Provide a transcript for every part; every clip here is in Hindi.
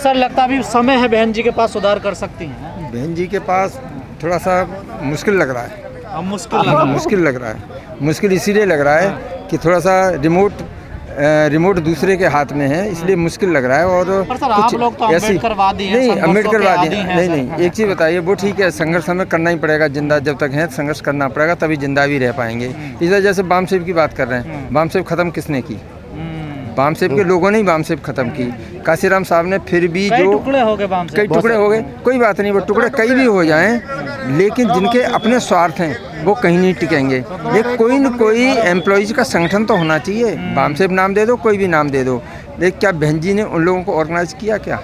सर लगता है अभी समय है बहन जी के पास सुधार कर सकती हैं? बहन जी के पास थोड़ा सा मुश्किल लग रहा है। अब मुश्किल लग रहा है। मुश्किल इसीलिए लग रहा है कि थोड़ा सा रिमोट दूसरे के हाथ में है, इसलिए मुश्किल लग रहा है। और पर सर आप लोग तो अम्बेडकरवादी हैं, नहीं, अम्बेडकरवादी हैं। नहीं, एक चीज़ बताइए, वो ठीक है, संघर्ष हमें करना ही पड़ेगा, जिंदा जब तक है संघर्ष करना पड़ेगा, तभी जिंदा भी रह पाएंगे। इस वजह से बाम सेब की बात कर रहे हैं, बाम सेब खत्म किसने की? बाम सेब के लोगों ने ही बाम सेब खत्म की। काशीराम साहब ने फिर भी कई जो टुकड़े हो गए बाम सेब, कई टुकड़े हो गए, कोई बात नहीं, वो टुकड़े कई भी हो जाएं, लेकिन जिनके अपने स्वार्थ हैं वो कहीं नहीं टिकेंगे। ये कोई न कोई एम्प्लॉयज़ का संगठन तो होना चाहिए। बाम सेब नाम दे दो, कोई भी नाम दे दो, लेकिन क्या बहन जी ने उन लोगों को ऑर्गेनाइज किया? क्या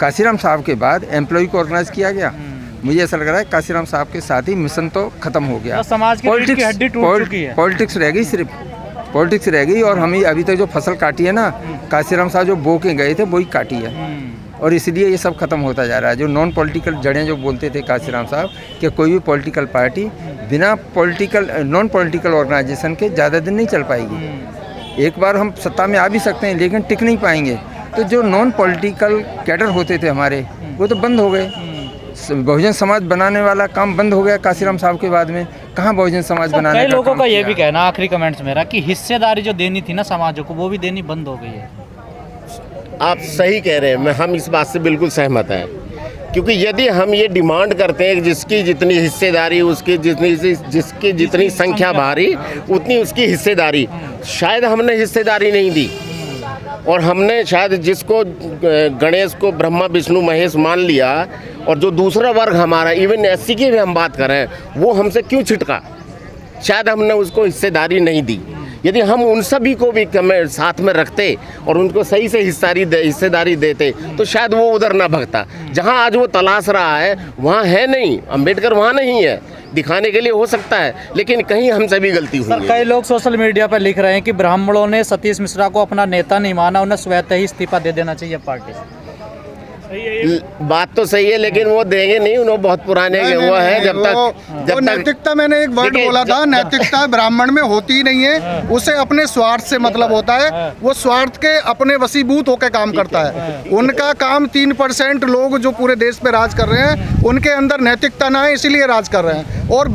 काशीराम साहब के बाद एम्प्लॉय को ऑर्गेनाइज किया गया? मुझे ऐसा लग रहा है काशीराम साहब के साथ ही मिशन तो खत्म हो गया। समाज की रीढ़ की हड्डी टूट चुकी है। पॉलिटिक्स रह गई, सिर्फ पॉलिटिक्स रह गई। और हमें अभी तक जो फसल काटी है ना, काशीराम साहब जो बो के गए थे वही काटी है, और इसलिए ये सब खत्म होता जा रहा है। जो नॉन पॉलिटिकल जड़ें जो बोलते थे काशीराम साहब कि कोई भी पॉलिटिकल पार्टी बिना नॉन पॉलिटिकल ऑर्गेनाइजेशन के ज़्यादा दिन नहीं चल पाएगी। एक बार हम सत्ता में आ भी सकते हैं, लेकिन टिक नहीं पाएंगे। तो जो नॉन पॉलिटिकल कैडर होते थे हमारे, वो तो बंद हो गए। बहुजन समाज बनाने वाला काम बंद हो गया काशीराम साहब के बाद में। कहाँ बहुजन समाज बनाने का? कई लोगों का ये भी कहना, आखिरी कमेंट्स मेरा, कि हिस्सेदारी जो देनी थी ना समाजों को, वो भी देनी बंद हो गई है। आप सही कह रहे हैं, हम इस बात से बिल्कुल सहमत हैं। क्योंकि यदि हम ये डिमांड करते हैं कि जिसकी जितनी हिस्सेदारी, जिसकी जितनी संख्या भारी उतनी उसकी हिस्सेदारी, शायद हमने हिस्सेदारी नहीं दी। और हमने शायद जिसको गणेश को ब्रह्मा विष्णु महेश मान लिया, और जो दूसरा वर्ग हमारा, इवन एससी की भी हम बात करें, वो हमसे क्यों छिटका? शायद हमने उसको हिस्सेदारी नहीं दी। यदि हम उन सभी को भी साथ में रखते और उनको सही से हिस्सेदारी देते, तो शायद वो उधर ना भगता। जहां आज वो तलाश रहा है वहां है नहीं, अम्बेडकर वहां नहीं है। दिखाने के लिए हो सकता है, लेकिन कहीं हमसे भी गलती हुई है। कई लोग सोशल मीडिया पर लिख रहे हैं कि ब्राह्मणों ने सतीश मिश्रा को अपना नेता नहीं माना, उन्हें स्वतः ही इस्तीफा दे देना चाहिए पार्टी से। बात तो सही है, लेकिन वो देंगे नहीं, उन्होंने बहुत पुराने वो है। जब तक नैतिकता, मैंने एक वर्ड बोला था, नैतिकता ब्राह्मण में होती ही नहीं है। उसे अपने स्वार्थ से मतलब होता है, वो स्वार्थ के अपने वसीभूत होकर काम करता है। उनका काम 3% लोग जो पूरे देश पे राज कर रहे हैं, उनके अंदर नैतिकता ना है, इसीलिए राज कर रहे हैं। और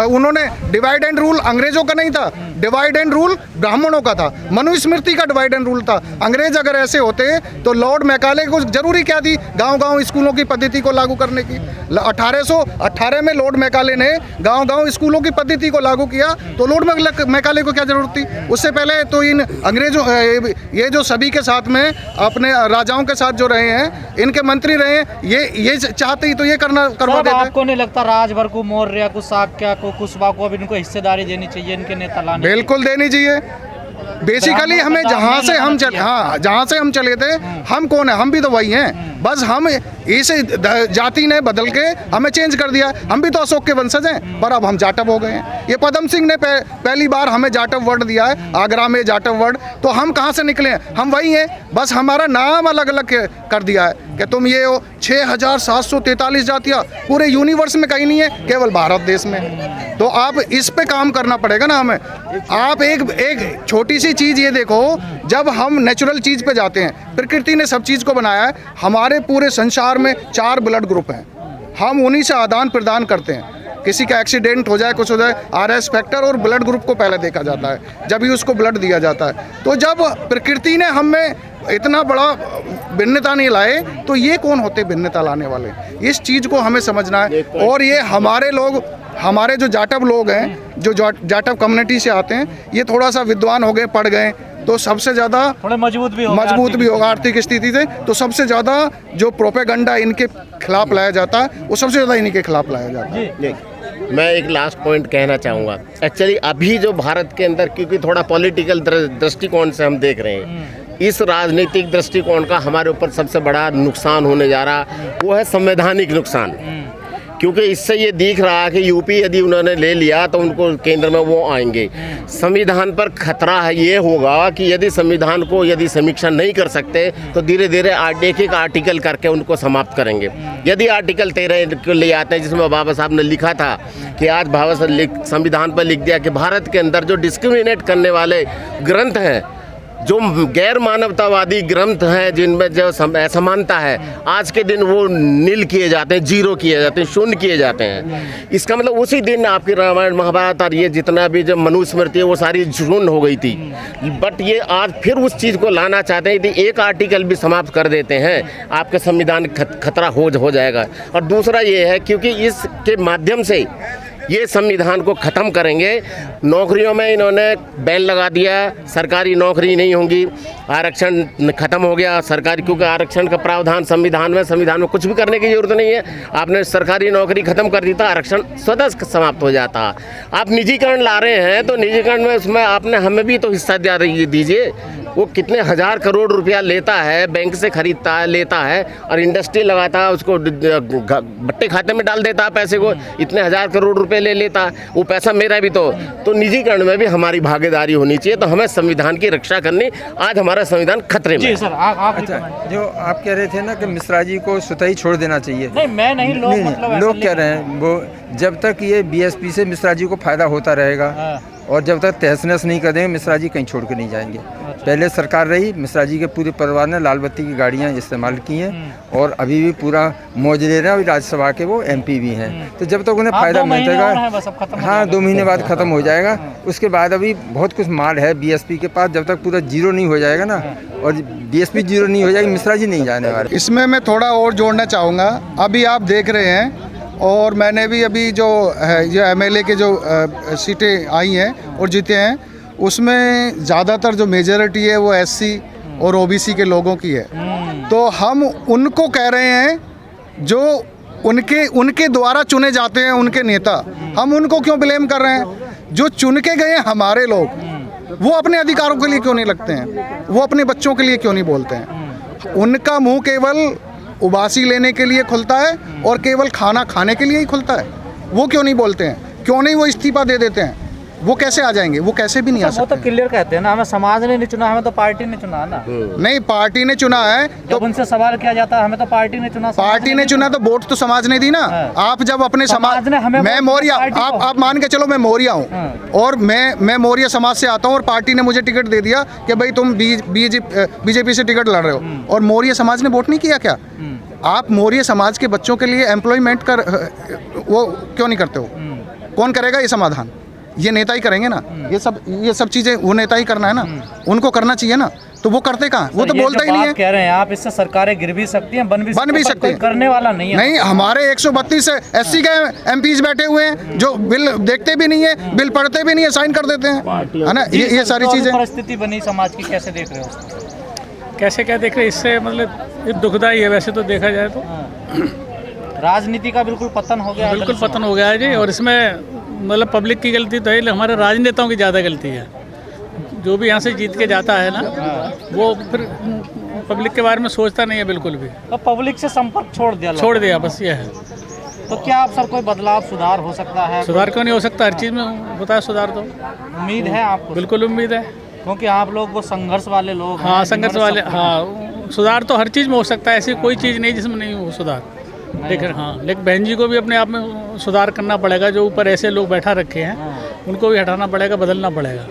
उन्होंने डिवाइड एंड रूल अंग्रेजों का नहीं था, डिवाइड एंड रूल ब्राह्मणों का था। मनुस्मृति का डिवाइड एंड रूल था। अंग्रेज अगर ऐसे होते तो लॉर्ड मैकाले को जरूरी क्या थी गांव-गांव स्कूलों की पद्धति को लागू करने की? 1818 में लॉर्ड मैकाले ने गांव-गांव स्कूलों की पद्धति को लागू किया, तो लॉर्ड मैकाले को क्या जरूरत थी? उससे पहले तो इन अंग्रेजों, ये जो सभी के साथ में अपने राजाओं के साथ जो रहे हैं, इनके मंत्री रहे हैं, ये चाहते ही तो ये करवा देते। आपको नहीं लगता राजभर को, मौर्य को, शाक्य को, कुशवा को अब इनको हिस्सेदारी देनी चाहिए, इनके नेता लाने? बिल्कुल देनी चाहिए। बेसिकली हमें जहाँ से हम चले थे, हम कौन है? हम भी तो वही हैं। बस हम इस जाति ने बदल के हमें चेंज कर दिया। हम भी तो अशोक के वंशज हैं, पर अब हम जाटव हो गए हैं। ये पद्म सिंह ने पहली बार हमें जाटव वर्ड दिया है, आगरा में जाटव वर्ड। तो हम कहाँ से निकले हैं? हम वही हैं, बस हमारा नाम अलग अलग कर दिया है कि तुम ये हो। 6743 जातियाँ पूरे यूनिवर्स में कहीं नहीं है, केवल भारत देश में। तो आप इस पे काम करना पड़ेगा ना हमें। आप एक छोटी सी चीज़ ये देखो, जब हम नेचुरल चीज़ पे जाते हैं, प्रकृति ने सब चीज़ को बनाया है। हमारे पूरे संसार में 4 ब्लड ग्रुप हैं, हम उन्हीं से आदान प्रदान करते हैं। किसी का एक्सीडेंट हो जाए, कुछ हो जाए, RS फैक्टर और ब्लड ग्रुप को पहले देखा जाता है, जब ही उसको ब्लड दिया जाता है। तो जब प्रकृति ने हमें इतना बड़ा भिन्नता नहीं लाए, तो ये कौन होते भिन्नता लाने वाले? इस चीज़ को हमें समझना है। और ये हमारे जो जाटव लोग हैं, जो जाटव कम्युनिटी से आते हैं, ये थोड़ा सा विद्वान हो गए, पढ़ गए, तो सबसे ज़्यादा थोड़े मजबूत भी होगा आर्थिक स्थिति से। तो सबसे ज़्यादा जो प्रोपेगेंडा इनके खिलाफ लाया जाता है, वो सबसे ज़्यादा इन्हीं के खिलाफ लाया जाता है। मैं एक लास्ट पॉइंट कहना चाहूँगा। एक्चुअली अभी जो भारत के अंदर, क्योंकि थोड़ा पॉलिटिकल दृष्टिकोण से हम देख रहे हैं, इस राजनीतिक दृष्टिकोण का हमारे ऊपर सबसे बड़ा नुकसान होने जा रहा, वो है संवैधानिक नुकसान। क्योंकि इससे ये दिख रहा है कि यूपी यदि उन्होंने ले लिया तो उनको केंद्र में वो आएंगे। संविधान पर खतरा है ये होगा कि यदि संविधान को यदि समीक्षा नहीं कर सकते, तो धीरे धीरे एक आर्टिकल करके उनको समाप्त करेंगे। यदि आर्टिकल 13 को ले आते हैं, जिसमें बाबा साहब ने लिखा था कि आज संविधान पर लिख दिया कि भारत के अंदर जो डिस्क्रिमिनेट करने वाले ग्रंथ हैं जो गैर मानवतावादी ग्रंथ हैं जिनमें जो असमानता है, आज के दिन वो नील किए जाते हैं, जीरो किए जाते हैं, शून्य किए जाते हैं। इसका मतलब उसी दिन आपकी रामायण महाभारत और ये जितना भी जो मनुस्मृति है वो सारी शून्य हो गई थी। बट ये आज फिर उस चीज़ को लाना चाहते हैं। यदि एक आर्टिकल भी समाप्त कर देते हैं, आपके संविधान खतरा हो जाएगा। और दूसरा ये है, क्योंकि इसके माध्यम से ये संविधान को ख़त्म करेंगे। नौकरियों में इन्होंने बैन लगा दिया, सरकारी नौकरी नहीं होंगी, आरक्षण ख़त्म हो गया सरकारी, क्योंकि आरक्षण का प्रावधान संविधान में कुछ भी करने की ज़रूरत नहीं है। आपने सरकारी नौकरी ख़त्म कर दी तो आरक्षण स्वतः समाप्त हो जाता। आप निजीकरण ला रहे हैं तो निजीकरण में उसमें आपने हमें भी तो हिस्सा दीजिए। वो कितने हज़ार करोड़ रुपया लेता है, बैंक से खरीदता है, लेता है और इंडस्ट्री लगाता है, उसको बट्टे खाते में डाल देता है पैसे को, इतने हज़ार करोड़ रुपए ले लेता है। वो पैसा मेरा भी तो निजीकरण में भी हमारी भागीदारी होनी चाहिए। तो हमें संविधान की रक्षा करनी, आज हमारा संविधान खतरे में। जी सर, आप अच्छा, जो आप कह रहे थे ना कि मिश्रा जी को स्वतः ही छोड़ देना चाहिए। नहीं, मैं नहीं, लोग मतलब लोग कह रहे हैं वो जब तक ये बीएसपी से मिश्रा जी को फायदा होता रहेगा और जब तक तहस नहस नहीं कर देंगे, मिश्रा जी कहीं छोड़ के नहीं जाएंगे। पहले सरकार रही, मिश्रा जी के पूरे परिवार ने लाल बत्ती की गाड़ियाँ इस्तेमाल की हैं और अभी भी पूरा मौज ले रहे हैं। अभी राज्यसभा के वो एमपी भी हैं। तो जब तक उन्हें फ़ायदा मिलेगा, हाँ 2 महीने बाद ख़त्म हो जाएगा। उसके बाद अभी बहुत कुछ माल है बीएसपी के पास। जब तक पूरा जीरो नहीं हो जाएगा ना, और बीएसपी जीरो नहीं हो जाएगी, मिश्रा जी नहीं जाने वाले। इसमें मैं थोड़ा और जोड़ना चाहूँगा। अभी आप देख रहे हैं, और मैंने भी अभी जो एमएलए के जो सीटें आई हैं और जीते हैं, उसमें ज़्यादातर जो मेजॉरिटी है वो एससी और ओबीसी के लोगों की है। तो हम उनको कह रहे हैं जो उनके द्वारा चुने जाते हैं, उनके नेता, हम उनको क्यों ब्लेम कर रहे हैं? जो चुन के गए हमारे लोग, वो अपने अधिकारों के लिए क्यों नहीं लगते हैं? वो अपने बच्चों के लिए क्यों नहीं बोलते हैं? उनका मुंह केवल उबासी लेने के लिए खुलता है और केवल खाना खाने के लिए ही खुलता है। वो क्यों नहीं बोलते हैं? क्यों नहीं वो इस्तीफा दे देते हैं? वो कैसे आ जाएंगे? वो कैसे भी नहीं आ सकते। वो तो क्लियर कहते हैं ना, हमें समाज ने नहीं चुना, हमें तो पार्टी ने चुना ना। नहीं, पार्टी ने चुना है तो उनसे सवाल किया जाता है, हमें तो पार्टी ने चुना। पार्टी ने चुना तो वोट तो समाज ने दी ना। आप जब अपने समाज ने हमें, मैं मौर्य, आप मान के चलो मैं मौर्य हूँ और मैं मौर्य समाज से आता हूँ और पार्टी ने मुझे टिकट दे दिया कि भाई तुम बीजेपी से टिकट लड़ रहे हो, और मौर्य समाज ने वोट नहीं किया क्या? आप मौर्य समाज के बच्चों के लिए एम्प्लॉयमेंट वो क्यों नहीं करते हो? कौन करेगा ये समाधान? ये नेता ही करेंगे ना। ये सब चीजें वो नेता ही करना है ना, उनको करना चाहिए ना। तो वो करते कहाँ? वो तो बोलता ही नहीं है। कह रहे हैं आप, इससे सरकारें गिर भी सकती हैं, बन भी सकती हैं, करने वाला नहीं है। नहीं, हमारे 132 एससी के एमपीज बैठे हुए हैं जो बिल देखते भी नहीं है, बिल पढ़ते भी नहीं है, साइन कर देते हैं, है ना। ये सारी चीजें परिस्थिति बनी समाज की, कैसे देख रहे हो? कैसे क्या देख रहे हैं? इससे मतलब ये दुखदाई है वैसे तो देखा जाए तो। राजनीति का बिल्कुल पतन हो गया है। बिल्कुल पतन हो गया है जी। और इसमें मतलब पब्लिक की गलती तो है, हमारे राजनेताओं की ज़्यादा गलती है। जो भी यहाँ से जीत के जाता है ना, वो फिर पब्लिक के बारे में सोचता नहीं है बिल्कुल भी। तो पब्लिक से संपर्क छोड़ दिया बस ये है। तो क्या आप सर कोई बदलाव, सुधार हो सकता है? सुधार क्यों नहीं हो सकता? हर चीज़ में होता है सुधार। तो उम्मीद है आपको? बिल्कुल उम्मीद है, क्योंकि आप लोग वो संघर्ष वाले लोग हैं। हाँ संघर्ष वाले, हाँ सुधार तो हर चीज़ में हो सकता है। ऐसी कोई चीज़ नहीं जिसमें नहीं हो सुधार। लेकिन लेकिन बहन जी को भी अपने आप में सुधार करना पड़ेगा। जो ऊपर ऐसे लोग बैठा रखे हैं उनको भी हटाना पड़ेगा, बदलना पड़ेगा।